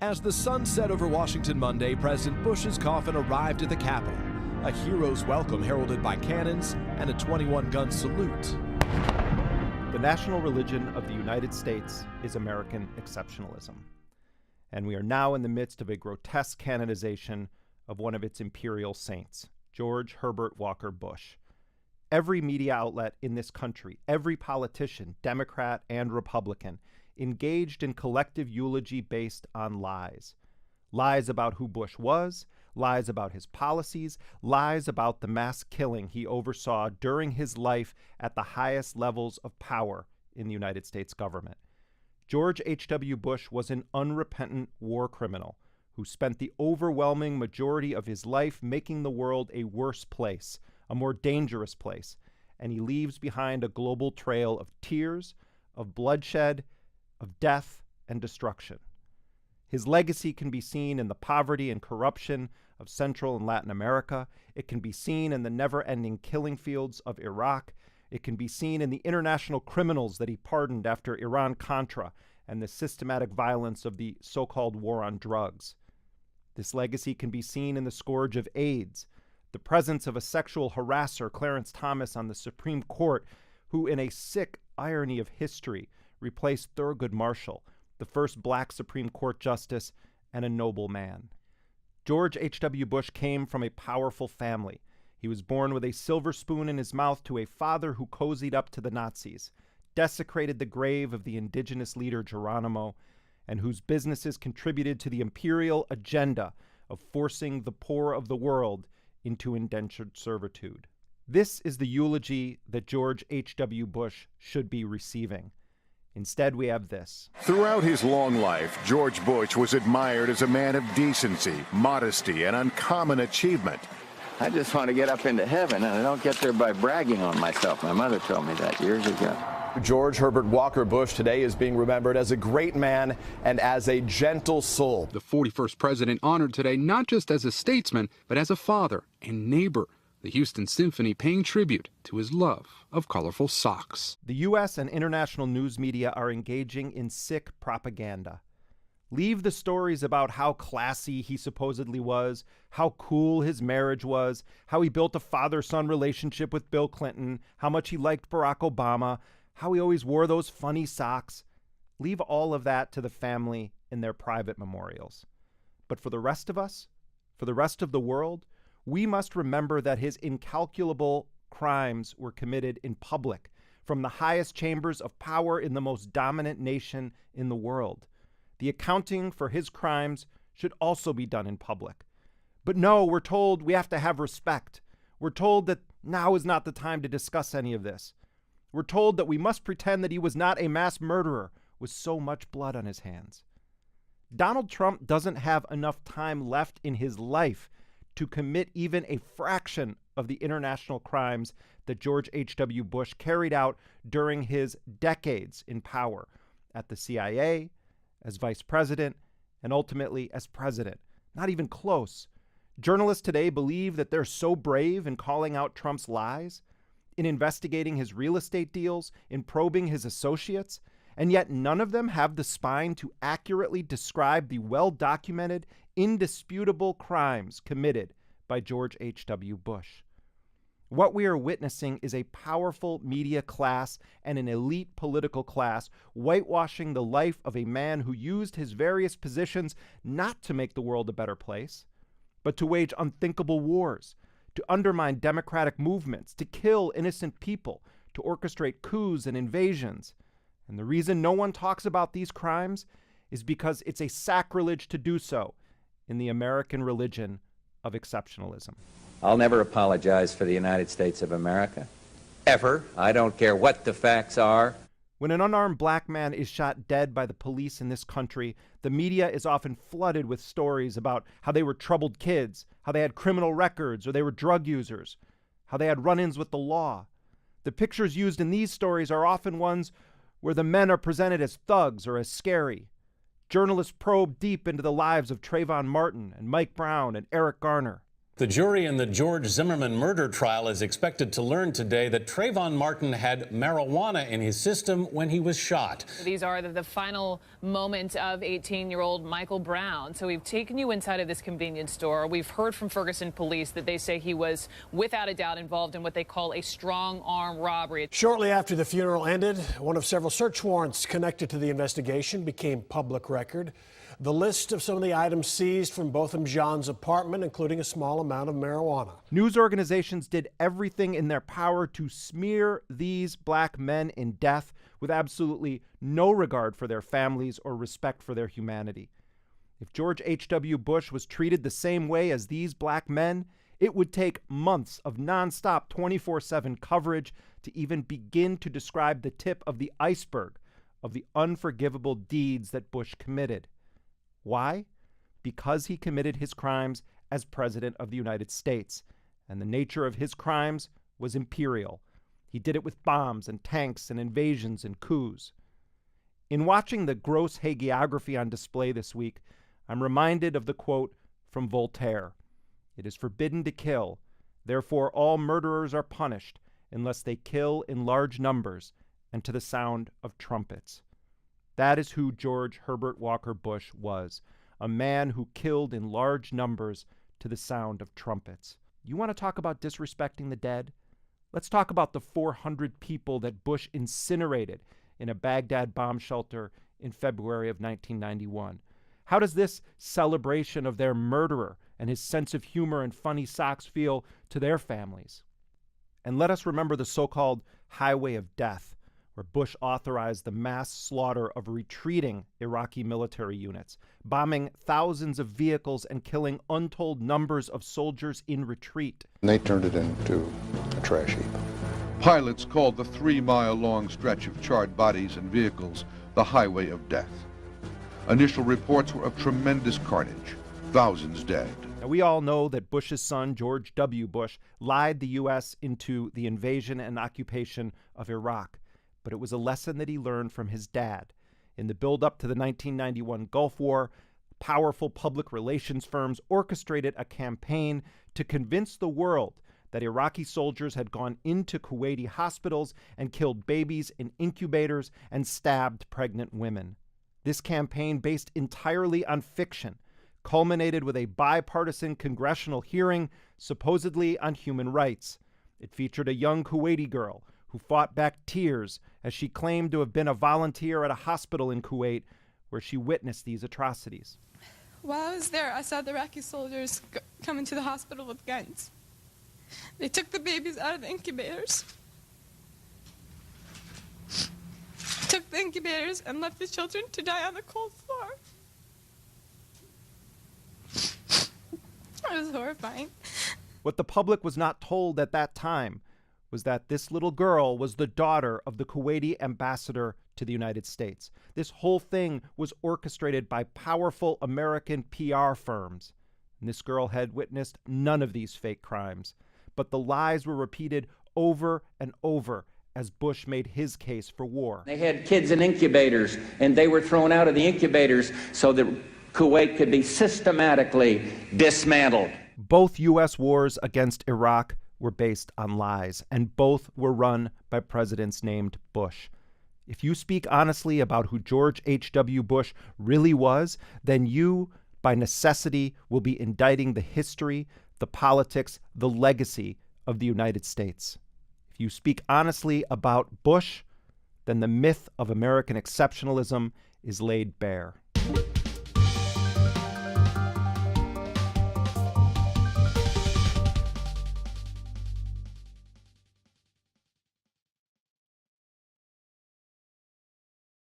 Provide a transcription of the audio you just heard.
As the sun set over Washington Monday, President Bush's coffin arrived at the Capitol. A hero's welcome heralded by cannons and a 21-gun salute. The national religion of the United States is American exceptionalism. And we are now in the midst of a grotesque canonization of one of its imperial saints, George Herbert Walker Bush. Every media outlet in this country, every politician, Democrat and Republican, engaged in collective eulogy based on lies. Lies about who Bush was, lies about his policies, lies about the mass killing he oversaw during his life at the highest levels of power in the United States government. George H.W. Bush was an unrepentant war criminal who spent the overwhelming majority of his life making the world a worse place, a more dangerous place, and he leaves behind a global trail of tears, of bloodshed, of death and destruction. His legacy can be seen in the poverty and corruption of Central and Latin America. It can be seen in the never-ending killing fields of Iraq. It can be seen in the international criminals that he pardoned after Iran-Contra and the systematic violence of the so-called war on drugs. This legacy can be seen in the scourge of AIDS, the presence of a sexual harasser, Clarence Thomas, on the Supreme Court, who, in a sick irony of history, replaced Thurgood Marshall, the first black Supreme Court justice and a noble man. George H.W. Bush came from a powerful family. He was born with a silver spoon in his mouth to a father who cozied up to the Nazis, desecrated the grave of the indigenous leader Geronimo, and whose businesses contributed to the imperial agenda of forcing the poor of the world into indentured servitude. This is the eulogy that George H.W. Bush should be receiving. Instead, we have this. Throughout his long life, George Bush was admired as a man of decency, modesty, and uncommon achievement. I just want to get up into heaven, and I don't get there by bragging on myself. My mother told me that years ago. George Herbert Walker Bush today is being remembered as a great man and as a gentle soul. The 41st president honored today not just as a statesman, but as a father and neighbor. The Houston Symphony paying tribute to his love of colorful socks. The U.S. and international news media are engaging in sick propaganda. Leave the stories about how classy he supposedly was, how cool his marriage was, how he built a father-son relationship with Bill Clinton, how much he liked Barack Obama, how he always wore those funny socks. Leave all of that to the family in their private memorials. But for the rest of us, for the rest of the world, we must remember that his incalculable crimes were committed in public, from the highest chambers of power in the most dominant nation in the world. The accounting for his crimes should also be done in public. But no, we're told we have to have respect. We're told that now is not the time to discuss any of this. We're told that we must pretend that he was not a mass murderer with so much blood on his hands. Donald Trump doesn't have enough time left in his life to commit even a fraction of the international crimes that George H.W. Bush carried out during his decades in power at the CIA, as vice president, and ultimately as president. Not even close. Journalists today believe that they're so brave in calling out Trump's lies, in investigating his real estate deals, in probing his associates, and yet none of them have the spine to accurately describe the well-documented, indisputable crimes committed by George H.W. Bush. What we are witnessing is a powerful media class and an elite political class whitewashing the life of a man who used his various positions not to make the world a better place, but to wage unthinkable wars, to undermine democratic movements, to kill innocent people, to orchestrate coups and invasions. And the reason no one talks about these crimes is because it's a sacrilege to do so in the American religion of exceptionalism. I'll never apologize for the United States of America. Ever. I don't care what the facts are. When an unarmed black man is shot dead by the police in this country, the media is often flooded with stories about how they were troubled kids, how they had criminal records, or they were drug users, how they had run-ins with the law. The pictures used in these stories are often ones where the men are presented as thugs or as scary. Journalists probe deep into the lives of Trayvon Martin and Mike Brown and Eric Garner. The jury in the George Zimmerman murder trial is expected to learn today that Trayvon Martin had marijuana in his system when he was shot. These are the final moments of 18-year-old Michael Brown. So we've taken you inside of this convenience store. We've heard from Ferguson police that they say he was without a doubt involved in what they call a strong-arm robbery. Shortly after the funeral ended, one of several search warrants connected to the investigation became public record. The list of some of the items seized from Botham Jean's apartment, including a small amount of marijuana. News organizations did everything in their power to smear these black men in death with absolutely no regard for their families or respect for their humanity. If George H.W. Bush was treated the same way as these black men, it would take months of nonstop 24/7 coverage to even begin to describe the tip of the iceberg of the unforgivable deeds that Bush committed. Why? Because he committed his crimes as President of the United States, and the nature of his crimes was imperial. He did it with bombs and tanks and invasions and coups. In watching the gross hagiography on display this week, I'm reminded of the quote from Voltaire: "It is forbidden to kill, therefore all murderers are punished, unless they kill in large numbers and to the sound of trumpets." That is who George Herbert Walker Bush was, a man who killed in large numbers to the sound of trumpets. You want to talk about disrespecting the dead? Let's talk about the 400 people that Bush incinerated in a Baghdad bomb shelter in February of 1991. How does this celebration of their murderer and his sense of humor and funny socks feel to their families? And let us remember the so-called highway of death, where Bush authorized the mass slaughter of retreating Iraqi military units, bombing thousands of vehicles and killing untold numbers of soldiers in retreat. They turned it into a trash heap. Pilots called the 3-mile-long stretch of charred bodies and vehicles the highway of death. Initial reports were of tremendous carnage, thousands dead. Now, we all know that Bush's son, George W. Bush, lied the U.S. into the invasion and occupation of Iraq. But it was a lesson that he learned from his dad. In the build-up to the 1991 Gulf War, powerful public relations firms orchestrated a campaign to convince the world that Iraqi soldiers had gone into Kuwaiti hospitals and killed babies in incubators and stabbed pregnant women. This campaign, based entirely on fiction, culminated with a bipartisan congressional hearing supposedly on human rights. It featured a young Kuwaiti girl who fought back tears as she claimed to have been a volunteer at a hospital in Kuwait where she witnessed these atrocities. While I was there, I saw the Iraqi soldiers come into the hospital with guns. They took the babies out of the incubators, took the incubators and left the children to die on the cold floor. It was horrifying. What the public was not told at that time was that this little girl was the daughter of the Kuwaiti ambassador to the United States. This whole thing was orchestrated by powerful American PR firms. And this girl had witnessed none of these fake crimes. But the lies were repeated over and over as Bush made his case for war. They had kids in incubators, and they were thrown out of the incubators so that Kuwait could be systematically dismantled. Both U.S. wars against Iraq were based on lies, and both were run by presidents named Bush. If you speak honestly about who George H.W. Bush really was, then you, by necessity, will be indicting the history, the politics, the legacy of the United States. If you speak honestly about Bush, then the myth of American exceptionalism is laid bare.